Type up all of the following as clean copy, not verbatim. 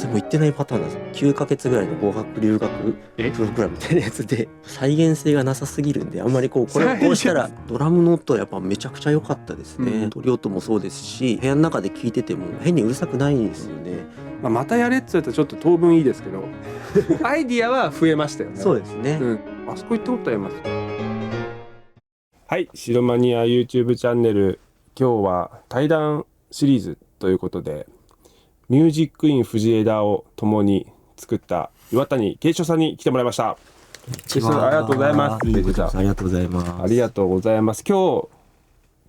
も行ってないパターンなんですよ。9ヶ月ぐらいの語学留学プログラムみたいなやつで、再現性がなさすぎるんで、あんまりこれをこうしたら、ドラムの音やっぱめちゃくちゃ良かったですね。鳥音もそうですし、部屋の中で聞いてても変にうるさくないんですよね。またやれっつうとちょっと当分いいですけどアイディアは増えましたよね。そうですね、あそこ行ったことあります。はい、白マニア YouTube チャンネル、今日は対談シリーズということで、ミュージックイン藤枝を共に作った岩谷慶一さんに来てもらいました。ありがとうございます。ありがとうございます。ありがとうございます。今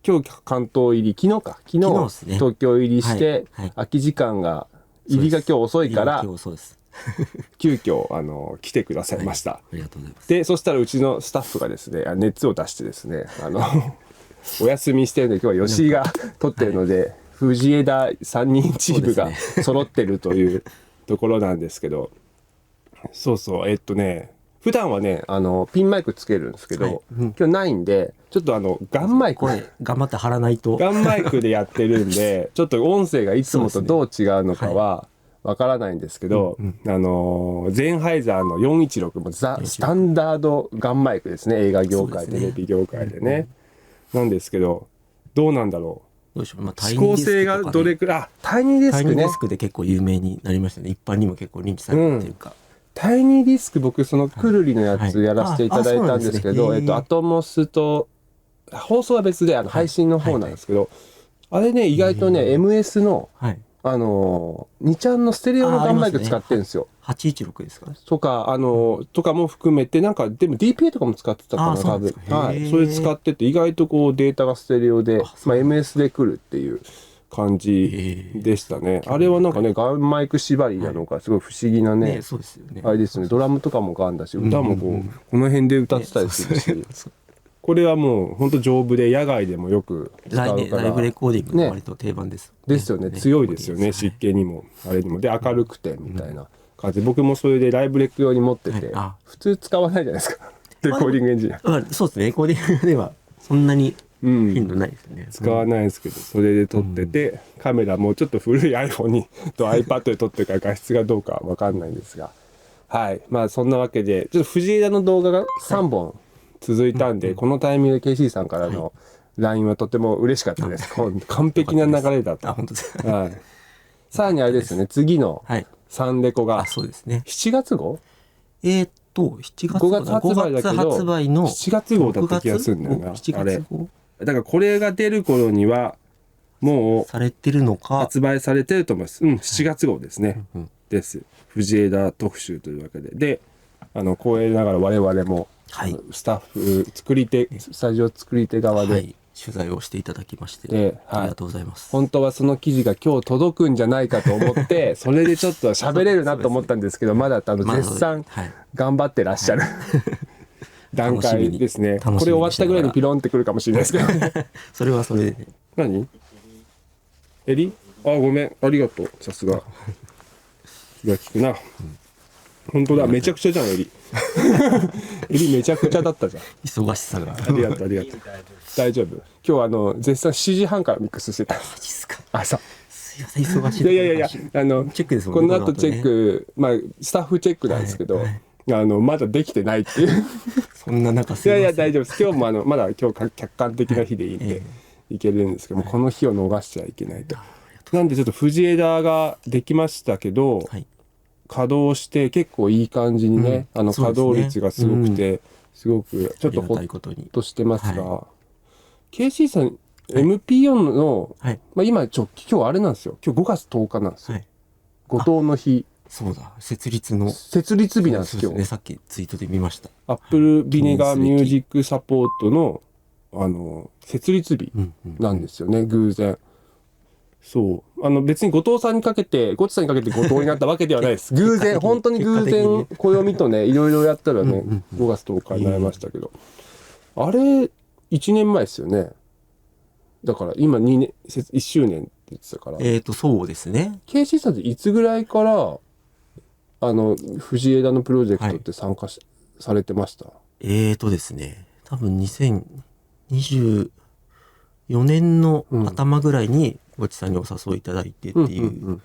日関東入り、昨日、ね、東京入りして、空き時間が入りが今日遅いから急遽来てくださいました。ありがとうございます。でそしたらうちのスタッフがですね、熱を出してですね、お休みしてるので今日は吉井が撮ってるので、藤枝3人チームが揃ってるというところなんですけど、そう普段はねピンマイクつけるんですけど、今日ないんでちょっとガンマイク頑張って貼らないと、ガンマイクでやってるんでちょっと音声がいつもとどう違うのかはわからないんですけど、ゼンハイザーの416もスタンダードガンマイクですね。映画業界、テレビ業界でね、なんですけど、どうなんだろう。指向性がどれくらい、タイニーディスクね。タイニーディスクで結構有名になりましたね。一般にも結構認知されてるか。タイニーディスク、僕そのくるりのやつやらせていただいたんですけど、アトモスと放送は別で配信の方なんですけど、あれね、意外とね MS の2ちゃんのステレオのガンマイク使ってるんですよ。816ですかとかとかも含めて、なんかでも DPA とかも使ってたかな多分。それ使ってて、意外とこうデータがステレオで、MS で来るっていう感じでしたね。あれはなんかね、ガンマイク縛りなのかすごい不思議なね、あれですね。ドラムとかもガンだし、歌もこの辺で歌ってたりするし、これはもう本当丈夫で野外でもよく使うから、ライブレコーディングの割と定番です。ですよね。強いですよね。湿気にもあれにもで明るくてみたいな感じで、僕もそれでライブレック用に持ってて、普通使わないじゃないですか。レコーディングエンジニア。そうですね。レコーディングではそんなに頻度ないですね。使わないですけど、それで撮ってて、カメラもちょっと古い iPhone にと iPad で撮ってるから画質がどうかわかんないんですが、はい。まあそんなわけで、ちょっと藤枝の動画が3本続いたんで、このタイミングで KC さんからの LINE はとても嬉しかったです。完璧な流れだと。本当です。さらにあれですよね、次のサンレコが7月号7月5月発売だけど7月号だった気がするんだよな。あれだからこれが出る頃にはもう発売されてると思います。7月号ですね。です。藤枝特集というわけで、光栄ながら我々もスタッフスタジオ作り手側で取材をしていただきまして、ありがとうございます。本当はその記事が今日届くんじゃないかと思ってそれでちょっと喋れるなと思ったんですけど、まだ絶賛頑張ってらっしゃる段階ですね。これ終わったぐらいにピロンってくるかもしれないですけどそれはそれで。何エリ？ごめん、ありがとう。さすが気が利くな。本当だ、めちゃくちゃじゃん、エリエリめちゃくちゃだったじゃん。忙しさが。ありがとう。大丈夫。今日絶賛7時半からミックスしてた。マジっすか。朝。すいません、忙しい。いやチェックですもんね。この後チェック、スタッフチェックなんですけど、まだできてないっていう。そんな中いや大丈夫です。今日もまだ今日客観的な日でいいんで、いけるんですけども、この日を逃しちゃいけないと。なんでちょっと藤枝ができましたけど、稼働して結構いい感じにね、稼働率がすごくて、すごくちょっとほっとしてますが、KC さん MP4 の、今今日あれなんですよ。今日5月10日なんですよ。後藤の日。そうだ、設立日なんです今日。さっきツイートで見ました。Apple Vinegar Music Support の設立日なんですよね、偶然。そう別に後藤さんにかけてゴチさんにかけて後藤になったわけではないです。偶然、本当に偶然、暦とねいろいろやったらね5月10日になりましたけど、あれ1年前ですよね。だから今1周年って言ってたから。そうですね。KC さんっていつぐらいから藤枝のプロジェクトって参加されてました？ですね、多分2024年の頭ぐらいにごちさんにお誘いいただいてっていう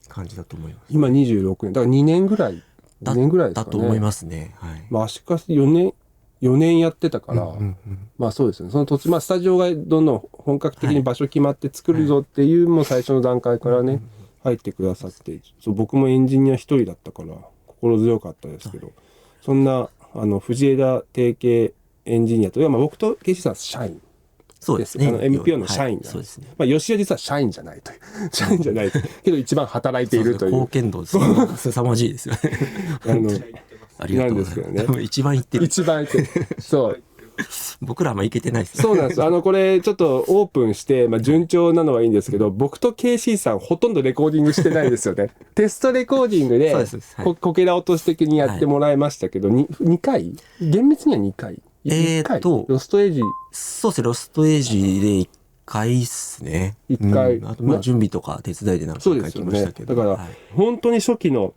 感じだと思います。今26年だから2年ぐらい2年ぐらいですかね。だと思いますね。はい。まあ足かせ4年やってたから、うんうんうん、まあそうですね。その土地、まあスタジオがどんどん本格的に場所決まって作るぞっていう、もう最初の段階からね、入ってくださって、そう僕もエンジニア一人だったから心強かったですけど、そんな藤枝提携エンジニアというのは、まあ僕とケイシさんは社員。そうですね。MPO の社員なんです。そうですね。まあ吉田実は社員じゃないという。社員じゃないという。けど一番働いているという。貢献度すさまじいですよね。ありがとうございます。なんですけどね。一番言ってる。一番言ってる。そう。僕らあんまいけてないです。そうなんです。これちょっとオープンして、まあ順調なのはいいんですけど、僕と KC さんほとんどレコーディングしてないですよね。テストレコーディングで、こけら落とし的にやってもらいましたけど、2回厳密には2回。ロストエイジ。そうですね、ロストエイジで1回っすね。1回。あと、まあ、準備とか手伝いで何回か来ましたけど。だから、本当に初期の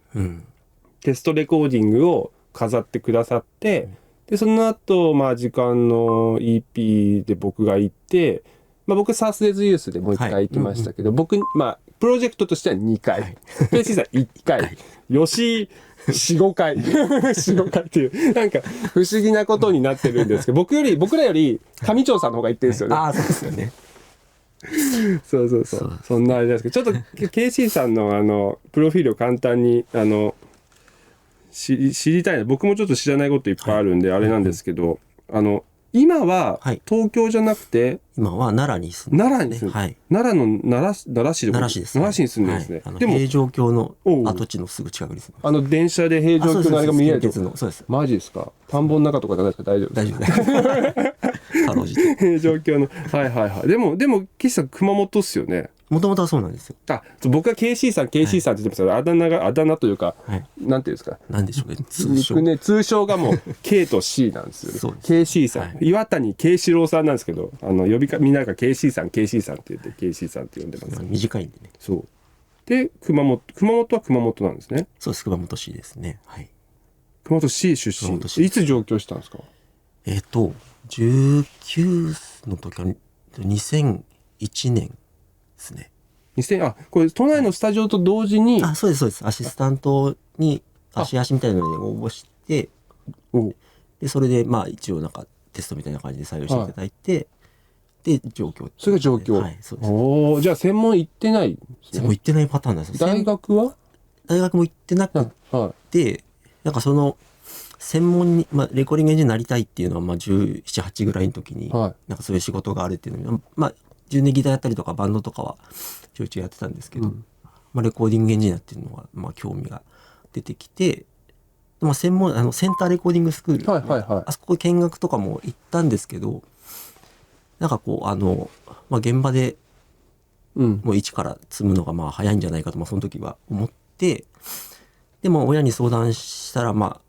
テストレコーディングを飾ってくださって、で、その後、まあ、時間の EP で僕が行って、まあ、僕、サースデズユースでもう1回行きましたけど、僕、まあ、プロジェクトとしては2回。ケイシーさん1回。吉4、5回。4、5回っていう、なんか、不思議なことになってるんですけど、僕らより、上長さんの方が言ってるんですよね。ああ、そうですよね。そう。そんなあれですけど、ちょっと、ケイシーさんの、プロフィールを簡単に、知りたいな。僕もちょっと知らないこといっぱいあるんで、あれなんですけど、今は東京じゃなくて、今は奈良に住んで奈良に住んで、奈良の奈良市です。奈良市に住んでるんですね。でも平城京の跡地のすぐ近くに住んでます。電車で平城京のあれが見えるとこ。そうです。マジですか。田んぼの中とかじゃないですか。大丈夫です。大丈夫。かろうじて。平城京の。はい。でも、岸さん熊本っすよね。もともとはそうなんですよ。僕は KC さんって言ってますけど、あだ名というか、なんていうんですか。なんでしょうね。通称がもう K と C なんですよね。そうです。KC さん。岩谷慶四郎さんなんですけど、みんなが KC さんって言って KC さんって呼んでます。短いんでね。そう。で、熊本は熊本なんですね。そうです。熊本市ですね。はい。熊本市出身。いつ上京したんですか？19の時は2001年ですね。これ都内のスタジオと同時に、そうです。アシスタントに足みたいなのに応募して、でそれでまあ一応なんかテストみたいな感じで採用していただいて、で上京。それが上京。はい、そうです。じゃあ専門行ってないですね。専門行ってないパターンなんですよ。大学も行ってなくて、なんかその専門に、レコーディングエンジニアになりたいっていうのは17、8ぐらいの時に、なんかそういう仕事があるっていうのに、10年ギターやったりとかバンドとかはちょいちょいやってたんですけど、レコーディングエンジニアっていうのが、興味が出てきて、専門センターレコーディングスクール、あそこ見学とかも行ったんですけど、なんかこう現場でもう一から積むのが早いんじゃないかと、その時は思って、でも親に相談したら語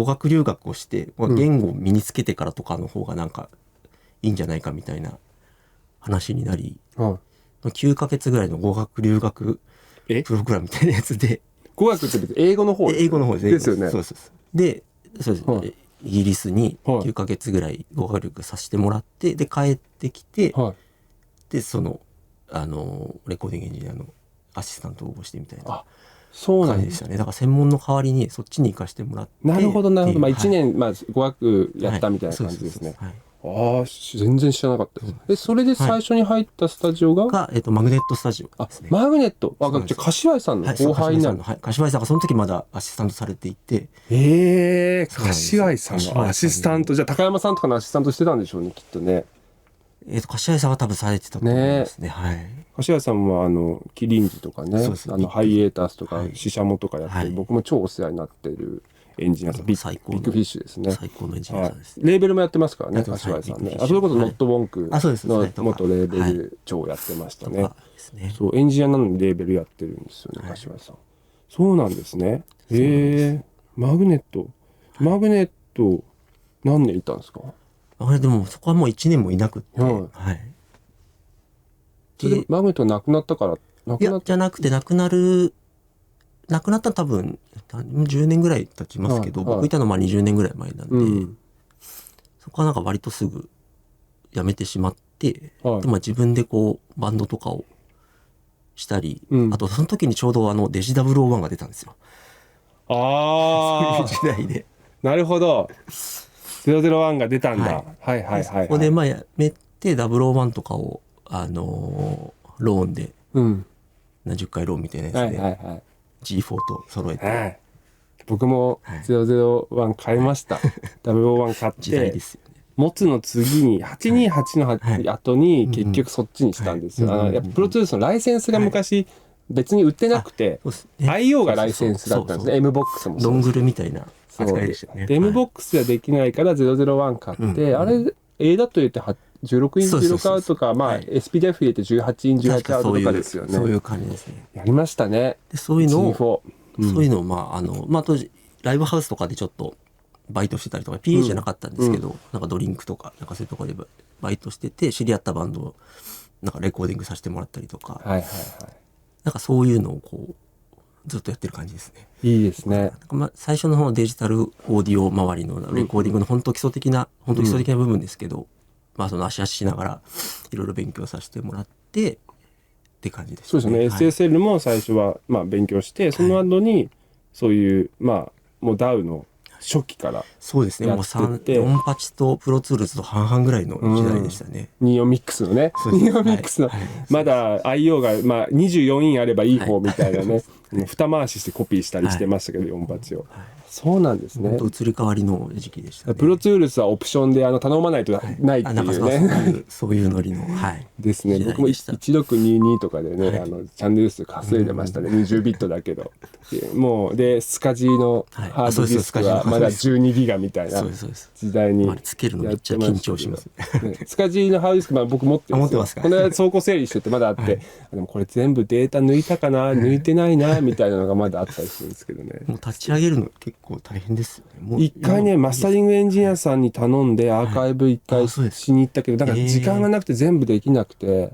学留学をして、言語を身につけてからとかの方がなんかいいんじゃないかみたいな話になり、9ヶ月ぐらいの語学留学プログラムみたいなやつで。語学って英語の方英語の方です。ですよね。で、そうです。イギリスに9ヶ月ぐらい語学留学させてもらって、で帰ってきて、でレコーディングエンジニアのアシスタントを応募してみたいな。そうなんですよね。だから専門の代わりにそっちに行かしてもらって。なるほど。1年、語学やったみたいな感じですね。全然知らなかったです。それで最初に入ったスタジオがマグネットスタジオですね。マグネット。じゃあ柏井さんの後輩になる。柏井さんがその時まだアシスタントされていて。柏井さんのアシスタント。じゃあ高山さんとかのアシスタントしてたんでしょうね、きっとね。柏井さんは多分されてたと思いますね。柏井さんはキリンジとかね、ハイエータスとかシシャモとかやって、僕も超お世話になっているエンジニアさん、ビッグフィッシュですね。最高のエンジニアさんです。レーベルもやってますからね、柏井さんね。それこそノットウォンクの元レーベル長やってましたね。そう、エンジニアなのにレーベルやってるんですよね、柏井さん。そうなんですね。マグネット何年いたんですか？でもそこはもう1年もいなくって。それでマグネットがなくなったからじゃなくて亡くなった多分10年ぐらい経ちますけど、僕いたの20年ぐらい前なんで、そこはなんか割とすぐ辞めてしまって、はいで自分でこうバンドとかをしたり、あとその時にちょうどデジ001が出たんですよ。ああそういう時代で。なるほど。001が出たんだ。はいはいはいはい、はい。そこでやめて001とかをローンで何十回ローンみたいなやつで、はいはいはい、G4 と揃えて、はい、僕も001買いました。001買っ時代でてすよね。持つの次に828の後に結局そっちにしたんですよ。やっぱプロトゥースのライセンスが昔別に売ってなくて、IO がライセンスだったんですね。M ボックスもドングルみたいな扱いでしたよね。で M ボックスはできないから001買って、あれ A だと言って16インチ16アウトか、SPDF 入れて18インチ18アウトとかですよね。そういう感じですね。やりましたね。でそういうのを、G4、そういうのを当時ライブハウスとかでちょっとバイトしてたりとか PA じゃなかったんですけど、なんかドリンクとかなんかそういうところでバイトしてて、知り合ったバンドをなんかレコーディングさせてもらったりとか、はいはいはい、なんかそういうのをこうずっとやってる感じですね。いいですね。最初の方デジタルオーディオ周りのレコーディングの本当基礎的な部分ですけど、その足しながらいろいろ勉強させてもらってって感じですね。そうですね。SSL も最初は勉強して、その後にそういうもう DAW の初期からそうですね。もう48とプロツールズと半々ぐらいの時代でしたね。ニオミックスのね。ニオミックスの、まだ IO が24インあればいい方みたいなね。二回ししてコピーしたりしてましたけど、48を。そうなんですね。移り変わりの時期でしたね。プロツールスはオプションで頼まないとないっていうね。そういうノリの。ですね。僕も1622とかでね、チャンネル数稼いでましたね。20ビットだけど。もう、で、スカジーのハードディスクはまだ12ギガみたいな時代に。つけるのめっちゃ緊張します。スカジーのハードディスク、僕持ってますか。この間倉庫整理しててまだあって、でもこれ全部データ抜いたかな、抜いてないな、みたいなのがまだあったりするんですけどね。もう立ち上げるの結構大変ですよね。一回ね、マスタリングエンジニアさんに頼んでアーカイブ一回しに行ったけど、だから時間がなくて全部できなくて、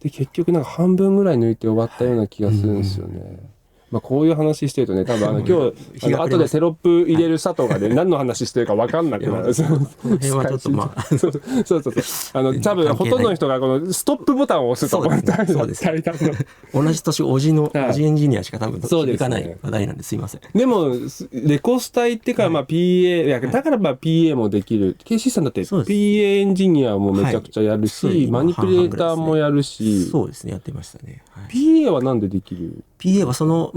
で、結局なんか半分ぐらい抜いて終わったような気がするんですよね。こういう話してるとね、多分今日後でテロップ入れる佐藤がね、何の話してるか分かんなくなる。この辺はちょっとそう多分ほとんどの人がこのストップボタンを押すと思ったら、同じ年オジエンジニアしか多分響かない話題なんですいません。でもレコスタ行ってからPA、だから PA もできる。KC さんだって PA エンジニアもめちゃくちゃやるし、マニピュレーターもやるし。そうですね、やってましたね。PA はなんでできる？ PA は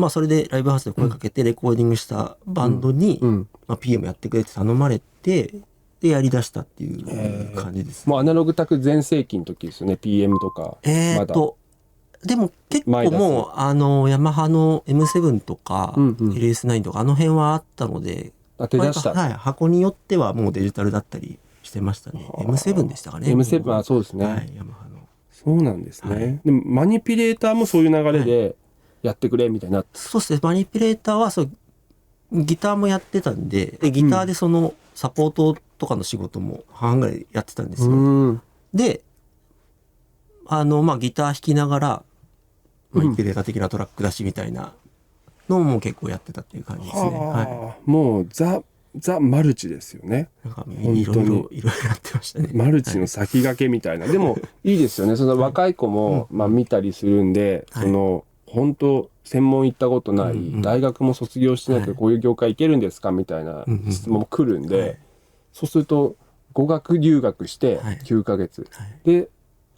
それでライブハウスで声かけてレコーディングしたバンドに、PM やってくれって頼まれて、でやりだしたっていう感じです、もうアナログタク全盛期の時ですよね、 PM とか。まだでも結構もうヤマハの M7 とか、LS9 とかあの辺はあったので、手出した、箱によってはもうデジタルだったりしてましたね。M7 でしたかね。 M7 はそうですね、ヤマハの。そうなんですね、でもマニピュレーターもそういう流れでやってくれみたいな。そうですね、マニピュレーターはギターもやってたんで、ギターでそのサポートとかの仕事も半々ぐらいやってたんですよ。でギター弾きながらマニピュレーター的なトラック出しみたいなのも結構やってたっていう感じですね。もうザマルチですよね。なんかいろいろやってましたね。マルチの先駆けみたいな。でもいいですよね。その若い子も見たりするんで、その本当専門行ったことない、大学も卒業してないけどこういう業界行けるんですかみたいな質問も来るんで、そうすると語学留学して9ヶ月で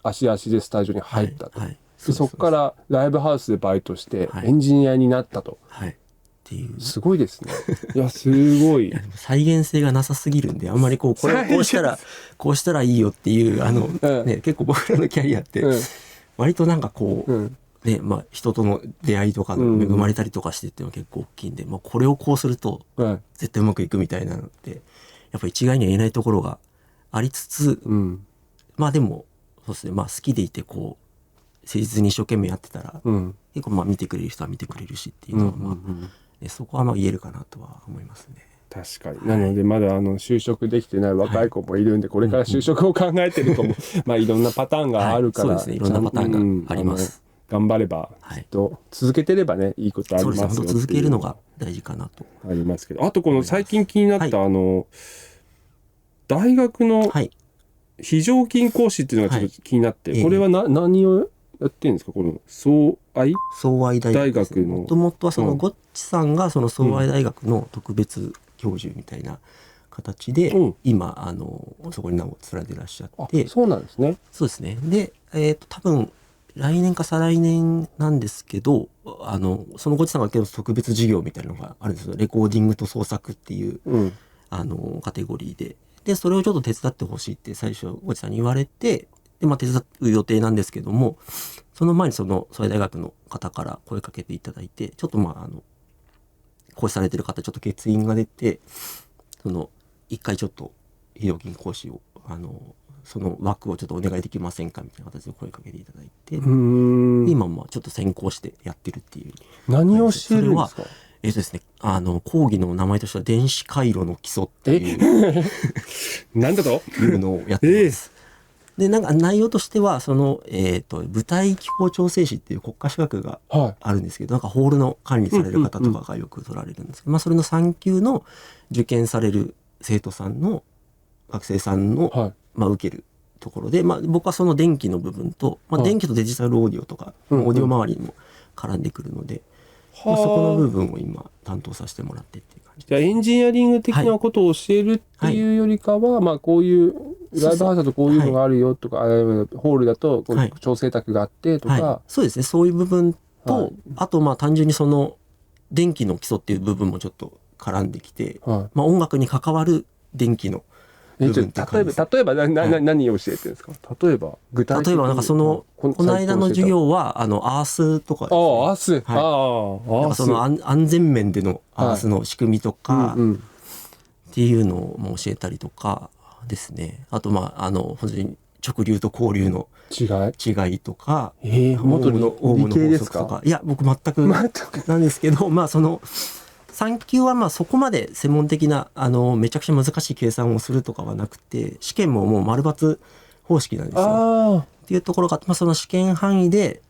足でスタジオに入ったと。でそこからライブハウスでバイトしてエンジニアになったと。っていうすごいですね。いやすごい。再現性がなさすぎるんで、あんまりこれをこうしたらいいよっていう結構僕らのキャリアって割となんかこう人との出会いとか恵まれたりとかしてっていうのは結構大きいんで、これをこうすると絶対うまくいくみたいなのってやっぱ一概には言えないところがありつつ、でもそうですね、好きでいてこう誠実に一生懸命やってたら、結構見てくれる人は見てくれるしっていうのはそこは言えるかなとは思いますね。確かに。なのでまだ就職できてない若い子もいるんで、これから就職を考えてる子もいろんなパターンがあるから、そうですね、いろんなパターンがあります。頑張ればきっと続けてればね、いいことありますよっていう。そうですね、続けるのが大事かなとありますけど、あとこの最近気になった大学の非常勤講師っていうのがちょっと気になって、はいこれは何をやってるんですか、この相愛大学の。もともとはそのゴッチさんがその相愛大学の特別教授みたいな形で、今そこに名を連ねてらっしゃって。そうなんですね。そうですね。で、多分来年か再来年なんですけど、そのゴッチさんがやってる特別授業みたいなのがあるんですよ。レコーディングと創作っていう、カテゴリーで。で、それをちょっと手伝ってほしいって最初ゴッチさんに言われて、で、手伝う予定なんですけども、その前にその相愛大学の方から声かけていただいて、ちょっと講師されてる方ちょっと欠員が出て、一回ちょっと非常勤講師をその枠をちょっとお願いできませんかみたいな形で声かけていただいて、今ちょっと先行してやってるっていう。何を教えるんですか？ですね、講義の名前としては電子回路の基礎っていうなんだというのをやってます。で、なんか内容としては舞台機構調整士っていう国家資格があるんですけど、なんかホールの管理される方とかがよく取られるんですけど、それの3級の受験される生徒さんの学生さんの、受けるところで、僕はその電気の部分と、電気とデジタルオーディオとか、オーディオ周りにも絡んでくるので、そこの部分を今担当させてもらってっていう感じ。じゃあエンジニアリング的なことを教えるっていうよりかは、こういうライブハウスだとこういうのがあるよとか、ホールだとこう調整卓があってとか、そうですね、そういう部分と、あと単純にその電気の基礎っていう部分もちょっと絡んできて、音楽に関わる電気の部分って感じです。例えば何を教えてるんですか？例えば具体的に。例えばなんかこの間の授業はアースとかですね。アース。その安全面でのアースの仕組みとかっていうのも教えたりとかですね。あと本当に直流と交流の違いとか、元オウムの法則とか。いや僕全くなんですけど、3級はそこまで専門的なめちゃくちゃ難しい計算をするとかはなくて、試験ももう丸×方式なんですよ。っていうところが、その試験範囲で、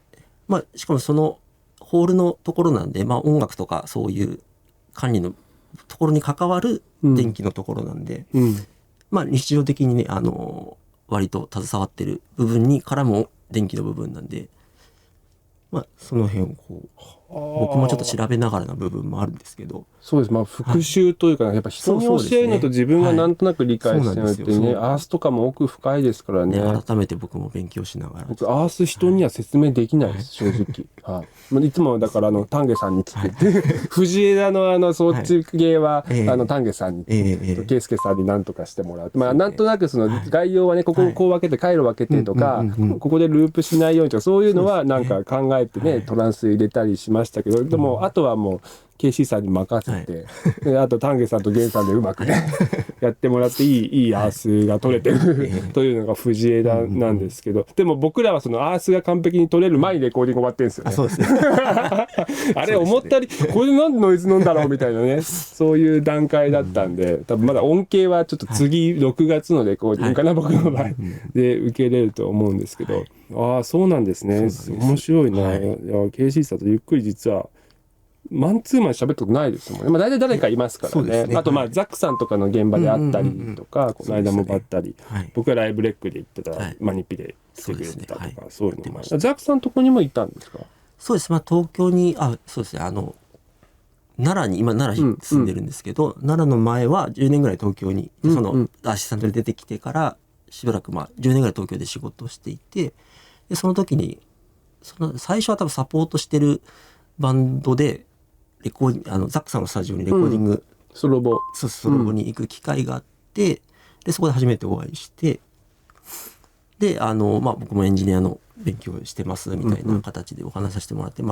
しかもそのホールのところなんで、音楽とかそういう管理のところに関わる電気のところなんで、日常的にね割と携わってる部分に絡む電気の部分なんで、その辺を僕もちょっと調べながらな部分もあるんですけど。そうです。復習というか、やっぱ人に教えるのと自分がなんとなく理解してるってね、アースとかも奥深いですからね。改めて僕も勉強しながら。僕アース人には説明できないです、正直。いつもだから丹下さんに聞いて、藤枝のそっち系は丹下さんに、圭介さんに何とかしてもらう。なんとなくその概要はね、こここう分けて回路分けてとか、ここでループしないようにとか、そういうのはなんか考えてね、トランス入れたりしましたけど、でもあとはもうKC さんに任せて、であと丹下さんと源さんでうまくねやってもらっていいアースが取れてるというのが藤枝なんですけど、でも僕らはそのアースが完璧に取れる前にレコーディング終わってるんですよね。そうですねあれ思ったりこれなんでノイズなんだろうみたいなね、そういう段階だったんで、多分まだ音形はちょっと次6月のレコーディングかな、僕の場合で受けれると思うんですけど、そうなんですね。面白いな。KC さんとゆっくり実はマンツーマン喋ったことないですもんね。大体誰かいますからね。あとザックさんとかの現場であったりとか、この間もばったり、僕がライブレックで行ってたマニピで来てくれてたとか、そういうのも。ザックさんのとこにもいたんですか？そうです。東京にそうですね、奈良に今奈良に住んでるんですけど、奈良の前は10年ぐらい東京にそのアシスタントで出てきてからしばらく10年ぐらい東京で仕事をしていて、でその時に最初は多分サポートしてるバンドでザックさんのスタジオにレコーディング、ソロボに行く機会があって、でそこで初めてお会いして、で僕もエンジニアの勉強してますみたいな形でお話しさせてもらって、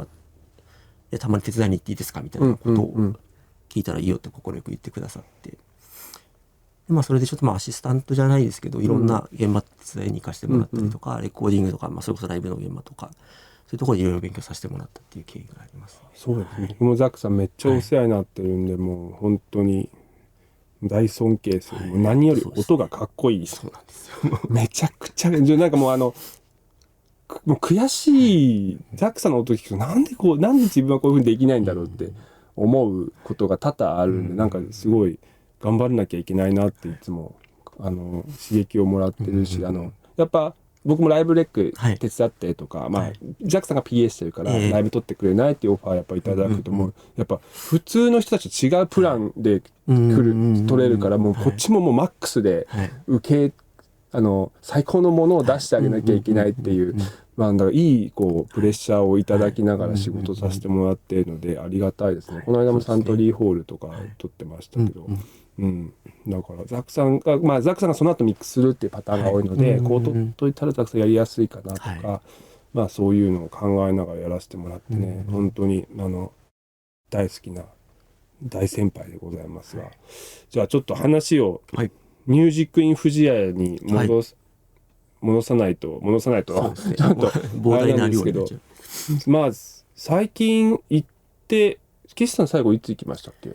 たまに手伝いに行っていいですかみたいなことを聞いたらいいよって快く言ってくださって、でそれでちょっとアシスタントじゃないですけど、いろんな現場手伝いに行かせてもらったりとか、レコーディングとか、それこそライブの現場とか、そういうところでいろいろ勉強させてもらったっていう経緯があります。そうですね。僕もザックさんめっちゃお世話になってるんで、もう本当に大尊敬する。何より音がかっこいい。そうなんですよ。めちゃくちゃなんかもう悔しい。ザックさんの音聞くとなんで自分はこういうふうにできないんだろうって思うことが多々あるんで、なんかすごい頑張らなきゃいけないなっていつも刺激をもらってるし、やっぱ僕もライブレック手伝ってとか、まあジャックさんが PA してるからライブ撮ってくれないっていうオファーやっぱいただくともうやっぱ普通の人たちと違うプランで取れるから、もうこっちももうマックスで最高のものを出してあげなきゃいけないっていう、まあだからいいこうプレッシャーをいただきながら仕事させてもらっているのでありがたいですね。この間もサントリーホールとか撮ってましたけど。だからザックさんがその後ミックスするっていうパターンが多いので、こう取っといたらザックさんやりやすいかなとか、まあそういうのを考えながらやらせてもらってね、本当に大好きな大先輩でございますが、じゃあちょっと話をミュージックインフジヤに戻さないとちょっと膨大な量になっちゃう。まあ最近行って岸さん最後いつ行きましたっけ？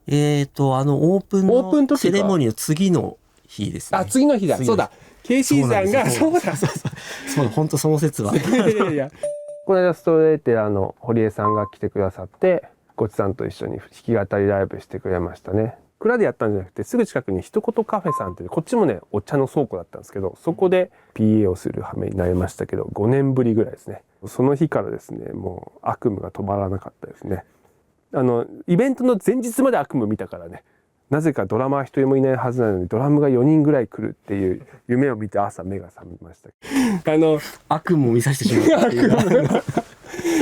オープンのセレモニーの次の日ですね。あ、次の日だ。そうだ。KC さんが、そうだ。本当その説は。いやこの間ストレーテラーの堀江さんが来てくださって、ゴチさんと一緒に弾き語りライブしてくれましたね。蔵でやったんじゃなくて、すぐ近くに一言カフェさんって、こっちもね、お茶の倉庫だったんですけど、そこで PA をする羽目になりましたけど、5年ぶりぐらいですね。その日からですね、もう悪夢が止まらなかったですね。イベントの前日まで悪夢見たからね、なぜかドラマー一人もいないはずなのにドラムが4人ぐらい来るっていう夢を見て朝目が覚めました。悪夢を見させてしまったっていう。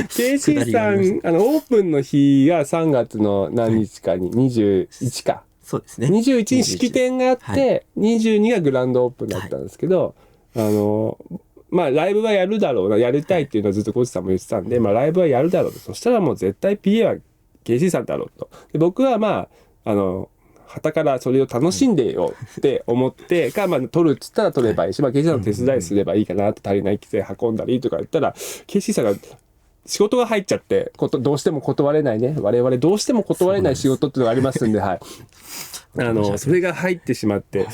KC さんオープンの日が3月の何日かに21か。そうですね。21に式典があって、22がグランドオープンだったんですけど、まあライブはやるだろうな、やりたいっていうのはずっとコーチさんも言ってたんで、まあライブはやるだろうと。そしたらもう絶対 PA はKC さんだろうと。で僕はまあ傍からそれを楽しんでよって思ってまあ撮るっつったら撮ればいいし、まあ KC さんの手伝いすればいいかなと、足りない規制運んだりとか言ったら KC さんが仕事が入っちゃってどうしても断れないね、我々どうしても断れない仕事っていうのがありますんで、はいそれが入ってしまって、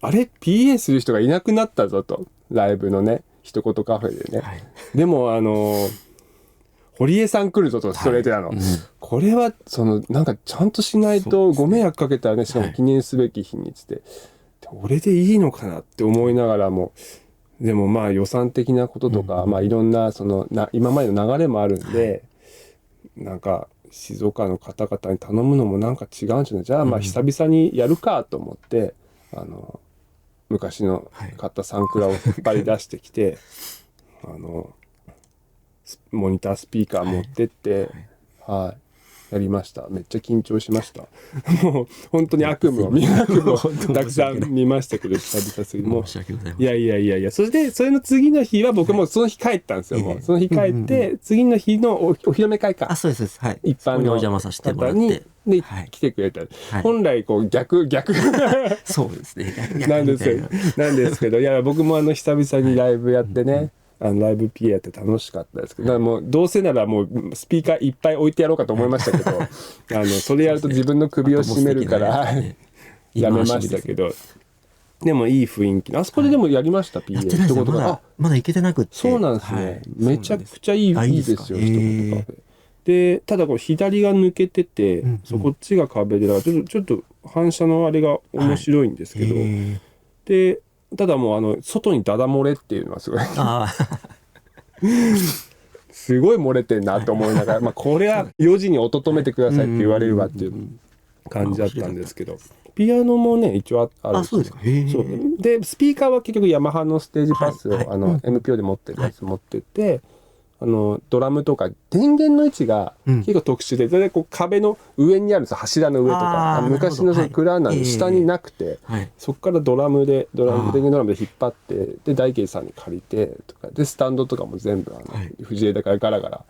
あれ PA する人がいなくなったぞと、ライブのね一言カフェでね、でも堀江さん来るぞとストレートなの、これはなんかちゃんとしないとご迷惑かけたらね、しかも記念すべき日につって、俺でいいのかなって思いながらも、でもまあ予算的なこととか、まあいろんな今までの流れもあるんで、なんか静岡の方々に頼むのもなんか違うんじゃない、じゃあまあ久々にやるかと思って、昔の買ったサンクラを引っ張り出してきて、モニタースピーカー持ってって、やりました。めっちゃ緊張しました。もう本当に悪夢をたくさん見ましたけど、久々すぎもう。申し訳ございません。いや、それの次の日は僕もその日帰ったんですよ。もうその日帰って、次の日のお披露目会か。そうです。はい。一般のお邪魔させてもらっ方にて。で来てくれた。本来こう逆そうですね。なんですけど、いや僕も久々にライブやってね。ライブ PA やって楽しかったですけど、もうどうせならもうスピーカーいっぱい置いてやろうかと思いましたけどそれやると自分の首を絞めるからやめましたけど、でもいい雰囲気、あそこででもやりました、PA やってないですよ。まだ行けてなくって。そうなんですね、めちゃくちゃいいですよ、一言カフェで。ただこれ左が抜けてて、こっちが壁で、だからちょっと反射のあれが面白いんですけど、でただもう外にダダ漏れっていうのはすごいすごい漏れてんなと思いながら、まあこれは4時に音止めてくださいって言われるわっていう感じだったんですけど、ピアノもね一応あるんですよ。そうでスピーカーは結局ヤマハのステージパスをMPO で持ってるやつ持ってて、ドラムとか電源の位置が結構特殊で、それでこう壁の上にあるんですよ、柱の上とか。昔のクラーナの下になくて、そこから電源ドラムで引っ張って、で大慶さんに借りてとかで、スタンドとかも全部藤枝からガラガラ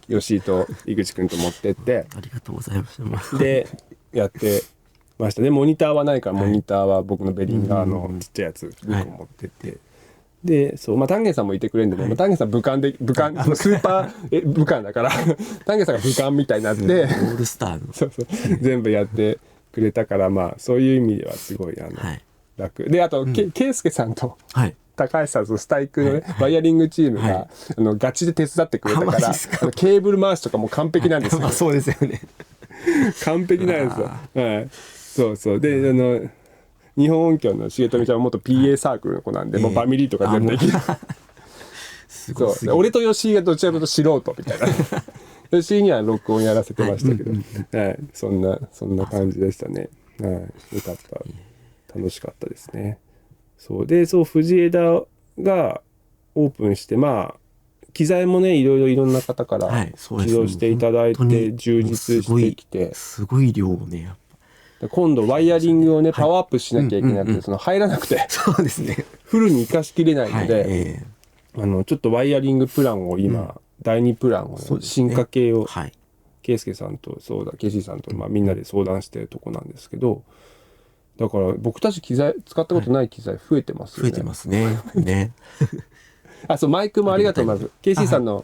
吉井と井口くんと持ってってありがとうございました。でやってましたね。モニターはないから、モニターは僕のベリンガーのちっちゃいやつ2個持ってって、でまあ丹下さんもいてくれるんでね、丹下さんスーパー武漢だから丹下さんが武漢みたいになってオールスターのそう全部やってくれたから、まあそういう意味ではすごい楽で、あと圭介さんと高橋さんとスタイクのねワイヤリングチームがガチで手伝ってくれたから、ケーブル回しとかも完璧なんですよ。そうですよね。完璧なんですよ。そうで日本音響の重富ちゃんは元 PA サークルの子なんで、もうバミリとか全部できる。すごすぎる。そう俺と吉井がどちらかというと素人みたいな。吉井には録音やらせてましたけど、はい、そんな感じでしたね。はい、よかった。楽しかったですね。そうで、藤枝がオープンして、まあ機材もね、いろんな方から起動していただいて、充実してきて、すごい量をね、やっぱ今度ワイヤリングをね、パワーアップしなきゃいけなくて、その入らなくて、そうですね。フルに活かしきれないので、ちょっとワイヤリングプランを今、第2プランを、進化系を、圭介さんとケイシーさんと、みんなで相談してるとこなんですけど、だから僕たち機材、使ったことない機材増えてますよね。増えてますね。ね。あ、そう、マイクもありがとうございます。ケイシーさんの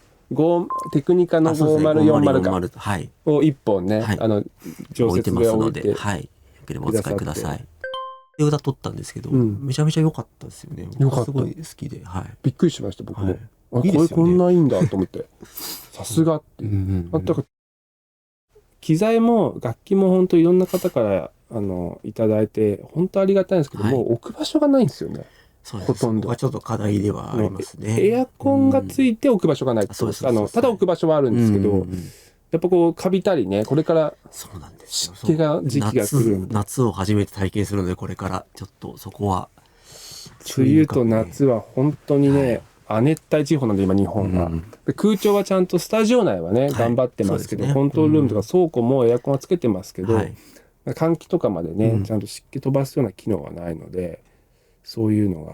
テクニカの5040かを1本ね、常設で置いて、はい。よければお使いください。歌撮ったんですけど、めちゃめちゃ良かったですよね。よかった。すごい好きで、びっくりしました、僕も。これこんないいんだと思って。さすがって。だから機材も楽器も本当いろんな方からいただいて、本当ありがたいんですけど、もう置く場所がないんですよね。ほとんど。ちょっと課題ではありますね。エアコンがついて置く場所がない。ただ置く場所はあるんですけど、やっぱこうカビたりね、これから湿気が時期が来る。夏を初めて体験するので、これからちょっとそこは。梅雨と夏は本当にね、亜熱帯地方なんで今日本は、空調はちゃんとスタジオ内はね、頑張ってますけど、コントロールルームとか倉庫もエアコンはつけてますけど、換気とかまでね、ちゃんと湿気飛ばすような機能がないので、そういうのが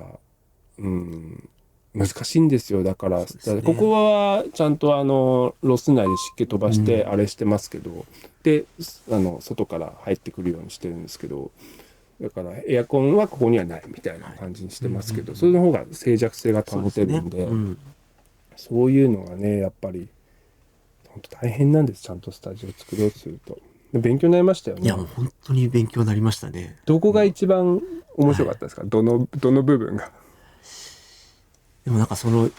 難しいんですよ。だから、ここはちゃんとロス内で湿気飛ばしてあれしてますけど、で外から入ってくるようにしてるんですけど、だからエアコンはここにはないみたいな感じにしてますけど、それの方が静寂性が保てるんで、そういうのがね、やっぱり本当大変なんです。ちゃんとスタジオ作ろうとすると。勉強になりましたよね。いや、もう本当に勉強になりましたね。どこが一番面白かったですか？どの部分が。でもなんかその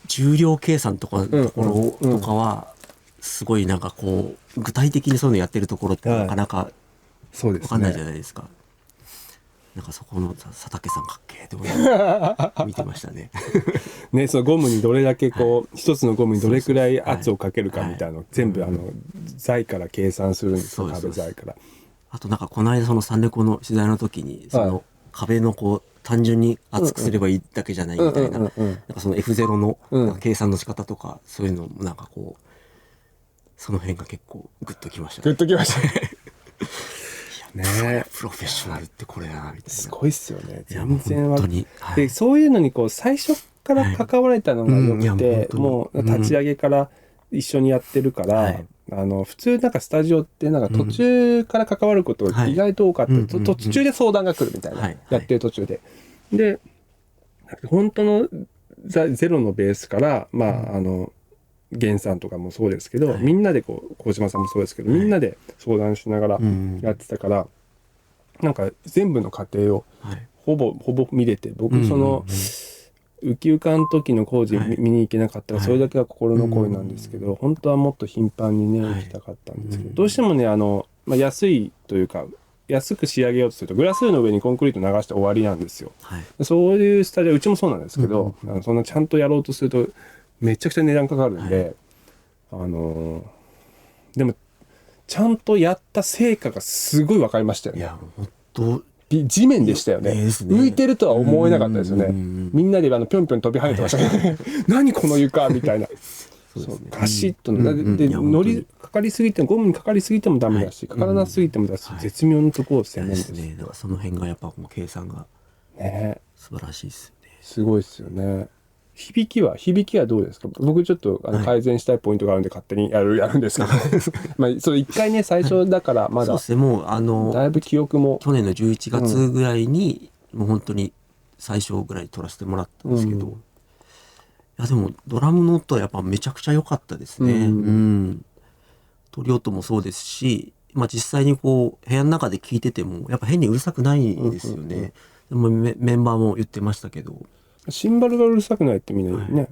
重量計算とかのところとかはすごいなんかこう具体的にそういうのやってるところってなかなか分かんないじゃないですか。なんかそこの佐竹さんかっけーって見てましたね。ね、そのゴムにどれだけこう一つのゴムにどれくらい圧をかけるかみたいなの全部材から計算するんですよ。壁材から。あとなんかこの間そのサンレコの取材の時にその壁のこう単純に厚くすればいいだけじゃないみたいな、なんかその F0 の計算の仕方とかそういうのもなんかこうその辺が結構グッときましたね。グッときましたね。プロフェッショナルってこれだなみたいな。すごいっすよね。全然本当に、でそういうのにこう最初から関われたのがよくて、もう立ち上げから一緒にやってるから、普通なんかスタジオってなんか途中から関わることが意外と多かった、途中で相談が来るみたいな、やってる途中で。で本当のゼロのベースから源さんとかもそうですけど、みんなでこう小島さんもそうですけど、みんなで相談しながらやってたから、なんか全部の過程をほぼ見れて、僕その浮世絵の時の工事見に行けなかったらそれだけは心の声なんですけど、本当はもっと頻繁にね行きたかったんですけど、どうしてもね安いというか安く仕上げようとするとグラスの上にコンクリート流して終わりなんですよ。そういうスタジオうちもそうなんですけど、そんなちゃんとやろうとするとめちゃくちゃ値段かかるんで、でもちゃんとやった成果がすごい分かりましたよね。いや本当地面でしたよね。浮いてるとは思えなかったですよね。みんなでぴょんぴょん飛び跳ねてましたね。何この床みたいな。ガシッとで乗りかかりすぎてもゴムにかかりすぎてもダメだし、かからなすぎてもだし、絶妙なところを攻めるんですね。だからその辺がやっぱもう計算が素晴らしいですよね。すごいですよね。響きはどうですか？僕ちょっと改善したいポイントがあるんで勝手にやるんですけどそれ一回ね最初だからまだそうですね、もうだいぶ記憶も去年の11月ぐらいに、もう本当に最初ぐらい撮らせてもらったんですけど、いやでもドラムの音はやっぱめちゃくちゃ良かったですね。鳥音もそうですし、実際にこう部屋の中で聞いててもやっぱ変にうるさくないですよね。でもメンバーも言ってましたけど、シンバルがうるさくないってみんなね、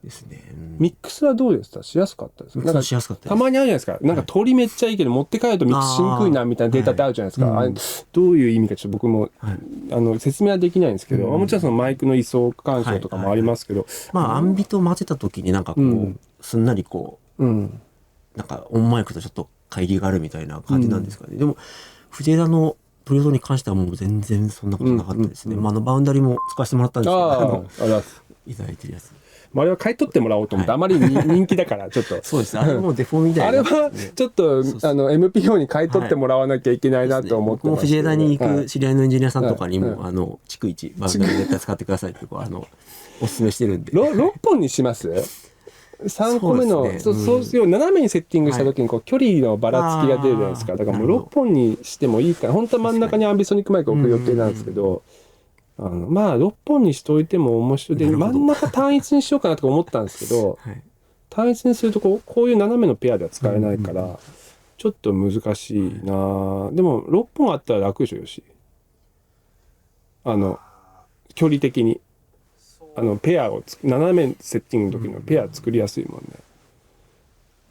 ですね。ミックスはどうですか？しやすかったですか？なんかしやすかったです。たまにあるじゃないですか。なんか鳥めっちゃいいけど持って帰るとミックスしにくいなみたいなデータってあるじゃないですか。あれどういう意味かちょっと僕も、説明はできないんですけど、もちろんそのマイクの位相干渉とかもありますけど、まあアンビと混ぜた時になんかこう、すんなりこう、なんかオンマイクとちょっと乖離があるみたいな感じなんですかね。でも藤枝のトリオドに関してはもう全然そんなことなかったですね。まあバウンダリも使わせてもらったんですけど、いただいてるやつ。あれは買い取ってもらおうと思って、あまりに人気だからちょっとそうです。あれもうデフォみたいな。あれはちょっとMPO に買い取ってもらわなきゃいけないなと思って僕も藤枝に行く知り合いのエンジニアさんとかにも逐一バウンダリ絶対使ってくださいってお勧めしてるんで。6本にします？3個目のそうすると斜めにセッティングした時にこう距離のばらつきが出るじゃないですか。だからもう6本にしてもいいから、本当は真ん中にアンビソニックマイク置く予定なんですけど、まあ6本にしといても面白いで、真ん中単一にしようかなとか思ったんですけど、単一にするとこういう斜めのペアでは使えないからちょっと難しいな。でも6本あったら楽でしょ。よし、距離的にペアを斜めセッティングの時のペア作りやすいもんね。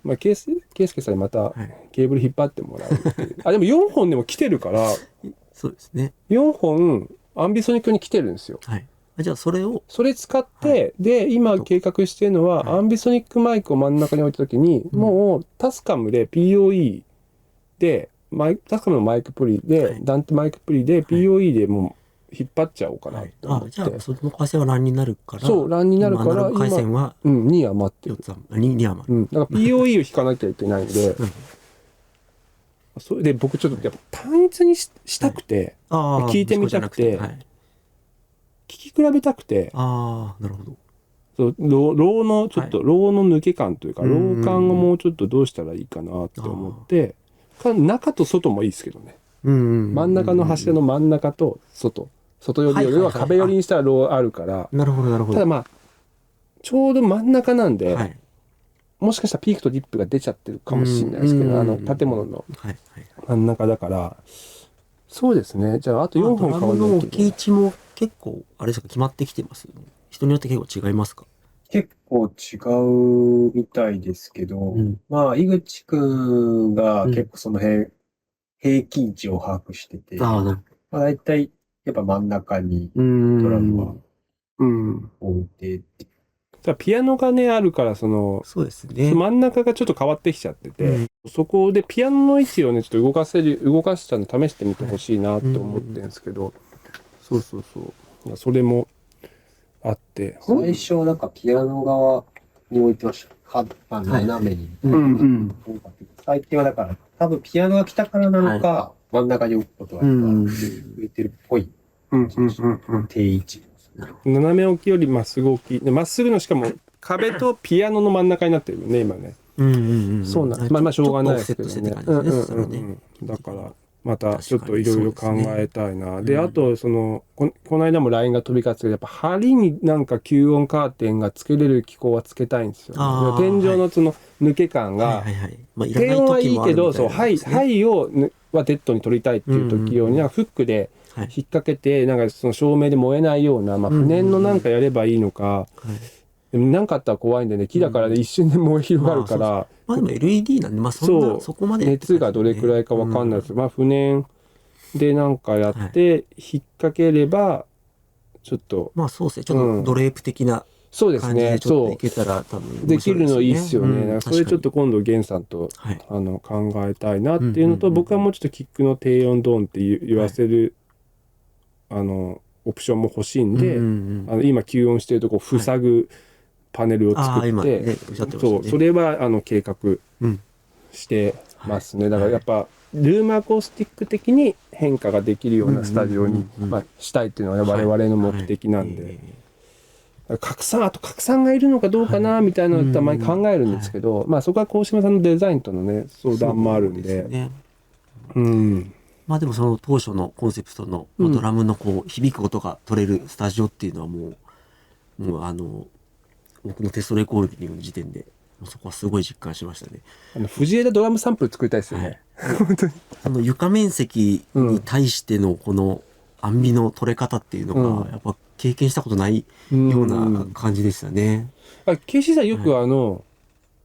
まあ、ケイスケさんにまたケーブル引っ張ってもらうっていう。でも4本でも来てるから、そうですね。4本アンビソニックに来てるんですよ。じゃあそれ使って、で今計画してるのは、アンビソニックマイクを真ん中に置いた時に、もうタスカムで POE でタスカムのマイクプリで、ダンテマイクプリで POE でもう引っ張っちゃおうかなって思って。じゃあその回線はLANになるから。そう、LANになるから回線は2余ってる。2余る。だから POE を引かなきゃいけないんで、それで僕ちょっとやっぱ単一にしたくて、聞いてみたくて、聞き比べたくて、なるほど。そうローのちょっと、ローの抜け感というか、ロー感をもうちょっとどうしたらいいかなって思って、中と外もいいですけどね。真ん中の柱の真ん中と外寄り要は壁寄りにしたらローあるから。なるほどなるほど。ただまあちょうど真ん中なんで、もしかしたらピークとディップが出ちゃってるかもしれないですけど、建物の真ん中だから、そうですね。じゃああと4本買わなきゃいけない。置き位置も結構あれですか、決まってきてます？人によって結構違いますか？結構違うみたいですけど、まあ井口くんが結構その辺、平均値を把握してて、まあ、大体やっぱ真ん中にドラムは置いて、ピアノがねあるからそうですね。真ん中がちょっと変わってきちゃってて、そこでピアノの位置をねちょっと動かしたの試してみてほしいなって思ってるんですけど、それもあって、最初はなんかピアノ側に置いてました。斜めに。最近はだから多分ピアノが来たからなのか、真ん中に置くことが増えてるっぽい。定位置。斜め置きよりまっすぐ置き、まっすぐのしかも壁とピアノの真ん中になってるよね今ね。そうなん、まあしょうがないですけどね。だからまたちょっといろいろ考えたいな。であとこの間も LINE が飛び交って、やっぱ梁になんか吸音カーテンがつけれる機構はつけたいんですよ、ね。天井のその抜け感が、低音はいいけど、ハイをはデッドに取りたいっていう時用にフックで引っ掛けて、なんかその照明で燃えないような、まあ不燃のなんかやればいいのか。でも何かあったら怖いんでね、木だからね、一瞬で燃え広がるから。まあでも LED なんで、そこまで熱がどれくらいかわかんないです。まあ不燃でなんかやって引っ掛ければちょっと、まあそうですね、ちょっとドレープ的なそうですね、ちょっといけたら多分できるのいいっすよね。それちょっと今度源さんと考えたいなっていうのと、僕はもうちょっとキックの低音ドーンって言わせるオプションも欲しいんで、今吸音してるとこ塞ぐパネルを作って、それは計画してますね。だからやっぱルームアコースティック的に変化ができるようなスタジオにしたいっていうのは我々の目的なんで、拡散がいるのかどうかなみたいなのをたまに考えるんですけど、まあそこは鴻島さんのデザインとのね相談もあるんで、まあでもその当初のコンセプトのドラムのこう響く音が取れるスタジオっていうのはもう僕のテストレコーディングの時点でそこはすごい実感しましたね。藤枝ドラムサンプル作りたいですよね。本当に床面積に対してのこのアンビの取れ方っていうのがやっぱ経験したことないような感じでしたね。ケイシーさんよく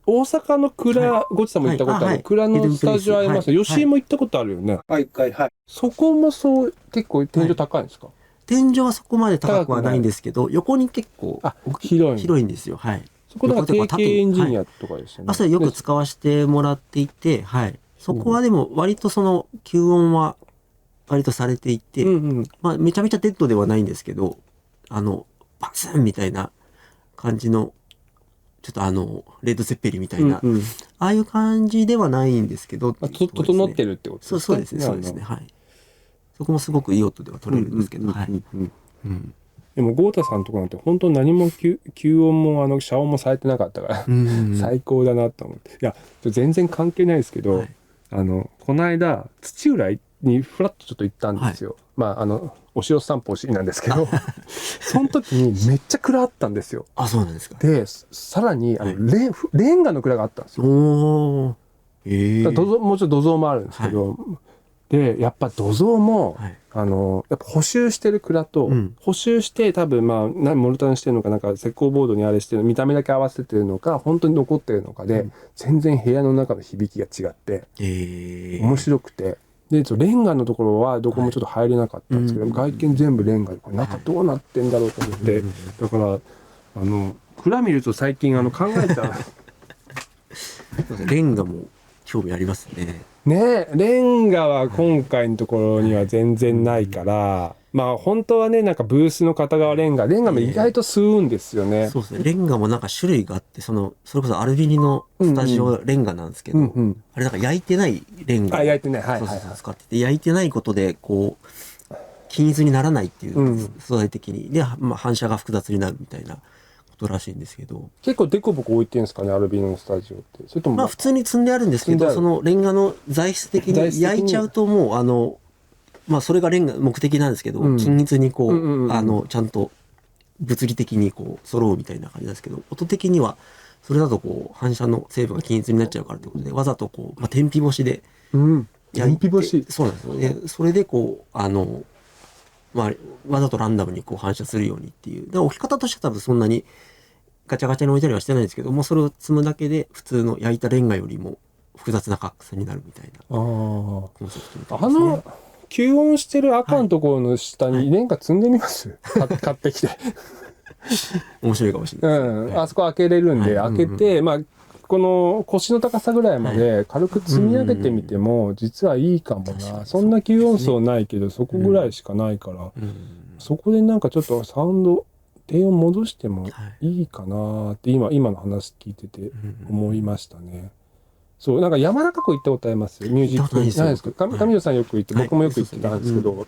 大阪の蔵、ゴチさんも行ったことある蔵のスタジオあります。吉井も行ったことあるよね。はい、はい、はい。そこもそう結構天井高いんですか？天井はそこまで高くはないんですけど、横に結構広いんですよ。はい。そこだから定型エンジニアとかですよね。それよく使わせてもらっていて、はい。そこはでも割とその吸音は割とされていて、まあめちゃめちゃデッドではないんですけど、バスンみたいな感じの、ちょっとレッド・ゼッペリンみたいな、ああいう感じではないんですけど、整ってるってことですね。そうですね、そうですね、はい。そこもすごくいい音では取れるんですけど、はい。でも豪太さんのとこなんて本当何も吸音も遮音もされてなかったから最高だなと思って。いや全然関係ないですけど、はい、この間土浦にフラッとちょっと行ったんですよ。はい、まあお城散歩なんですけどその時にめっちゃ蔵あったんですよ。あ、そうなんですか。でさらにレンガの蔵があったんですよ。もうちょっと土蔵もあるんですけど、はい、でやっぱ土蔵も、はい、やっぱ補修してる蔵と、補修して多分まあモルタルしてるのかなんか石膏ボードにあれしてる見た目だけ合わせてるのか本当に残ってるのかで、全然部屋の中の響きが違って、面白くて。でレンガのところはどこもちょっと入れなかったんですけど、外見全部レンガでこれ中どうなってんだろうと思って、だから蔵見ると最近考えたレンガも興味ありますね。ね、レンガは今回のところには全然ないから、まあ本当はねなんかブースの片側レンガも意外と吸うんですよね。そうですね。レンガもなんか種類があって、それこそアルビニのスタジオレンガなんですけど、あれなんか焼いてないレンガを焼いてない、はい使ってて、焼いてないことでこう均一にならないっていう素材的にで、まあ、反射が複雑になるみたいなことらしいんですけど、結構デコボコ置いてるんですかね、アルビノのスタジオって。それともまあ普通に積んであるんですけど、そのレンガの材質的に焼いちゃうともうまあそれがレンガ目的なんですけど、均一にこうちゃんと物理的にこう揃うみたいな感じなんですけど、音的にはそれだとこう反射の成分が均一になっちゃうからということで、わざとこう、まあ、天日干しで天日干し、そうなんですよね。それでこうまあわざとランダムにこう反射するようにっていう。で置き方としては多分そんなにガチャガチャに置いたりはしてないんですけども、それを積むだけで普通の焼いたレンガよりも複雑な格差になるみたいなコンセプトみたいですね。吸音してる赤のところの下にレンガ積んでみます、買ってきて面白いかもしれないです、あそこ開けれるんで、開けて、まあこの腰の高さぐらいまで軽く積み上げてみても実はいいかもな。そんな吸音層ないけどそこぐらいしかないから、そこでなんかちょっとサウンド低音戻してもいいかなって今の話聞いてて思いましたね。そうなんか山中湖行ったことありますミュージックないですか。上條さんよく行って僕もよく行ってたんですけど、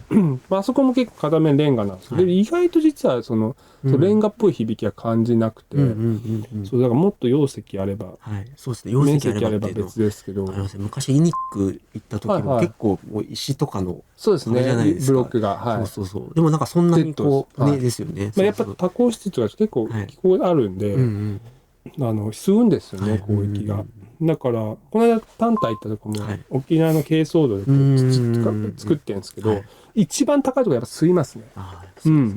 まああそこも結構片面レンガなんですけど、意外と実はそのレンガっぽい響きは感じなくて、そうだからもっと容積あれば、そうですね、容積あれば別ですけど、昔イニック行った時も結構石とかのそうですねブロックがそうでもなんかそんなにこうねですよね。まあやっぱ多孔質とか結構気候あるんで吸うんですよね広域が。だからこの間単体行ったとこも沖縄の珪藻土で土作ってるんですけど、一番高いところやっぱ吸いますね。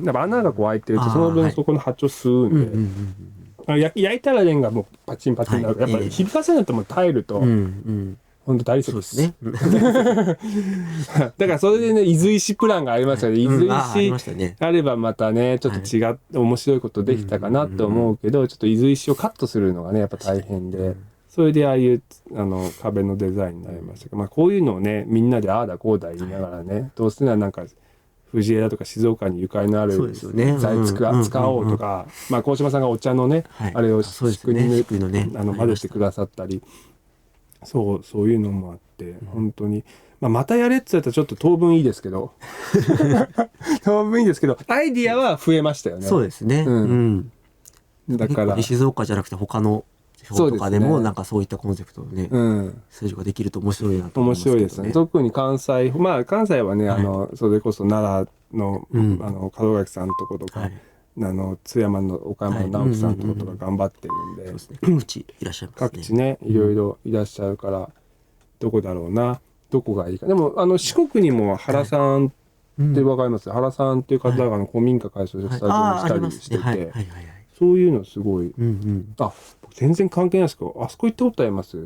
やっぱ穴がこう開いてるとその分そこの波長吸うんで、焼いたらレンガもうパチンパチンになる。やっぱり響かせないともう耐えると本当大理石ですね。だからそれでね伊豆石プランがありましたね。伊豆石あればまたねちょっと違って面白いことできたかなと思うけど、ちょっと伊豆石をカットするのがねやっぱ大変で。それでああいう壁のデザインになりましたけど、まあこういうのをねみんなでああだこうだ言いながらね、どうせならなんか藤枝とか静岡にゆかりのある材使おうとか、まあ鴻島さんがお茶のねあれを仕組みに混ぜてくださったり、そういうのもあって本当にまたやれって言ったらちょっと当分いいですけど当分いいですけどアイディアは増えましたよね。そうですね。だから静岡じゃなくて他の表とかでもなんかそういったコンセプトをね、数字ができると面白いなと思いますけどね。面白いですね。特に関西はねそれこそ奈良の門垣さんとことか津山の岡山の直樹さんとことか頑張ってるんで、各地いらっしゃいますね。各地ねいろいろいらっしゃるからどこだろうな、どこがいいか。でも四国にも原さんってわかります？原さんっていう方が古民家改装してスタジオにしたりしてて。そういうのすごい、うんうん、あ、全然関係ないですけど、あそこ行ったことあります？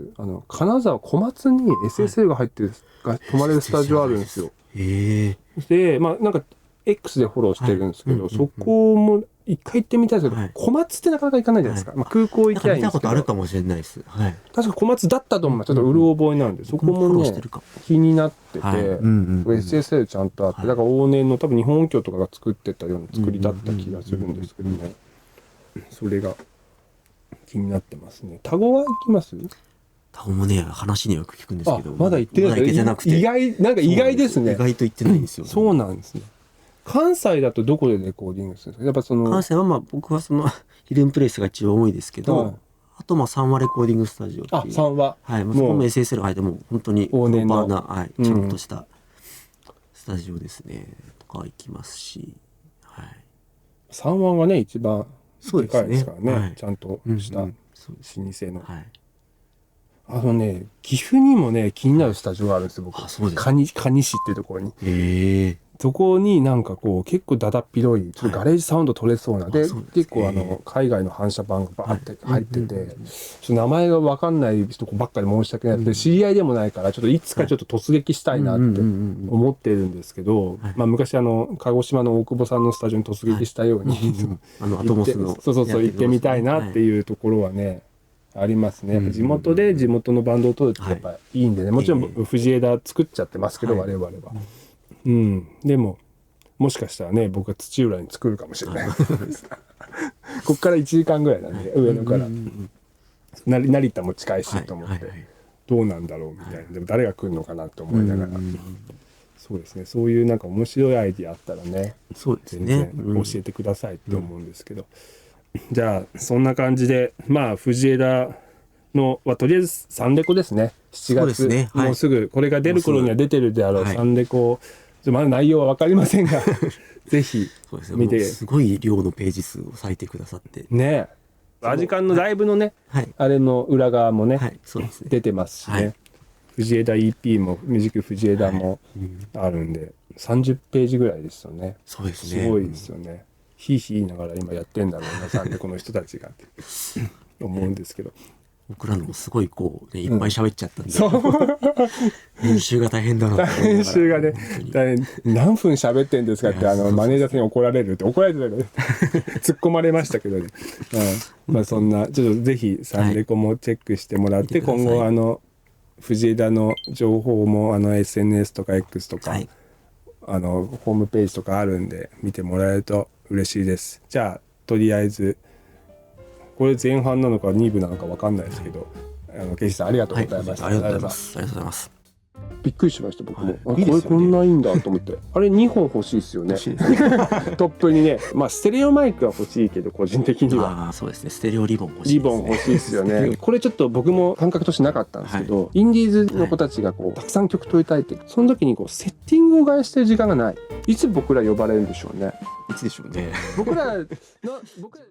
金沢小松に SSL が入ってる、が泊まれるスタジオあるんですよ。で、まあなんか X でフォローしてるんですけど、そこも一回行ってみたいですけど、小松ってなかなか行かないじゃないですか。まあ空港行きゃいいんですけど。見たことあるかもしれないです。はい。確か小松だったと思う。ちょっとうる覚えなんで、そこもね、気になってて、SSL ちゃんとあって、だから往年の多分日本音響とかが作ってたような作りだった気がするんですけどね。それが気になってますね。田子は行きます？田子もね、話にはよく聞くんですけど、まだ行ってないですね。意外、なんか意外ですね。意外と行ってないんですよ。そうなんですね。関西だとどこでレコーディングするんですか？やっぱその関西はまあ僕はそのヒデンプレイスが一番多いですけど、あとまあ三話レコーディングスタジオっていう。三話。はい。そこも SSL が入っても本当にプロパーな、はい、ちゃんとしたスタジオですね。とか行きますし、はい。三話がね一番でかいですからね。ちゃんとした老舗の。はい。岐阜にもね気になるスタジオがあるんですよ。僕。蟹市っていうところに。そこになんかこう結構だだっ広いちょっとガレージサウンド取れそうな、で結構海外の反射板がバーって入ってて、名前が分かんない人ばっかり申し訳ないで、知り合いでもないからちょっといつかちょっと突撃したいなって思ってるんですけど、まあ昔鹿児島の大久保さんのスタジオに突撃したようにアトモスのそう行ってみたいなっていうところはねありますね。地元で地元のバンドを取るってやっぱいいんでね、もちろん藤枝作っちゃってますけど、我々は。でももしかしたらね僕は土浦に作るかもしれないこっから1時間ぐらいなんで上野から成田も近いしと思ってどうなんだろうみたいな、でも誰が来るのかなと思いながら、そうですね、そういうなんか面白いアイディアあったらね全然教えてくださいって思うんですけど、じゃあそんな感じでまあ藤枝のとりあえずサンレコですね。7月もうすぐこれが出る頃には出てるであろうサンレコ、まだ内容は分かりませんがぜひ見て、すごい量のページ数を割いてくださってね、アジカンのライブのね、あれの裏側もね出てますしね、藤枝 EP もミュージック藤枝もあるんで30ページぐらいですよね。そうですね、すごいですよね。ひいひい言いながら今やってんだろうなサンレコの人たちがって思うんですけど、僕らのもすごいこう、ね、いっぱい喋っちゃったんで、編集が大変だな。編集がね、何分喋ってんですかってマネージャーさんに怒られるって怒られてたから突っ込まれましたけどね。まあそんなちょっとぜひサンレコもチェックしてもらって、今後藤枝の情報もSNS とか X とか、ホームページとかあるんで見てもらえると嬉しいです。じゃあとりあえずこれ前半なのか2部なのか分かんないですけど、ケイシさんありがとうございました。ありがとうございます。ありがとうございます。びっくりしました僕も。これこんないいんだと思って。あれ2本欲しいですよね。トップにね、まあステレオマイクは欲しいけど個人的には。そうですね。ステレオリボン欲しい。リボン欲しいですよね。これちょっと僕も感覚としてなかったんですけど、インディーズの子たちがこうたくさん曲取りたいって、その時にこうセッティングを替えしてる時間がない。いつ僕ら呼ばれるんでしょうね。いつでしょうね。僕ら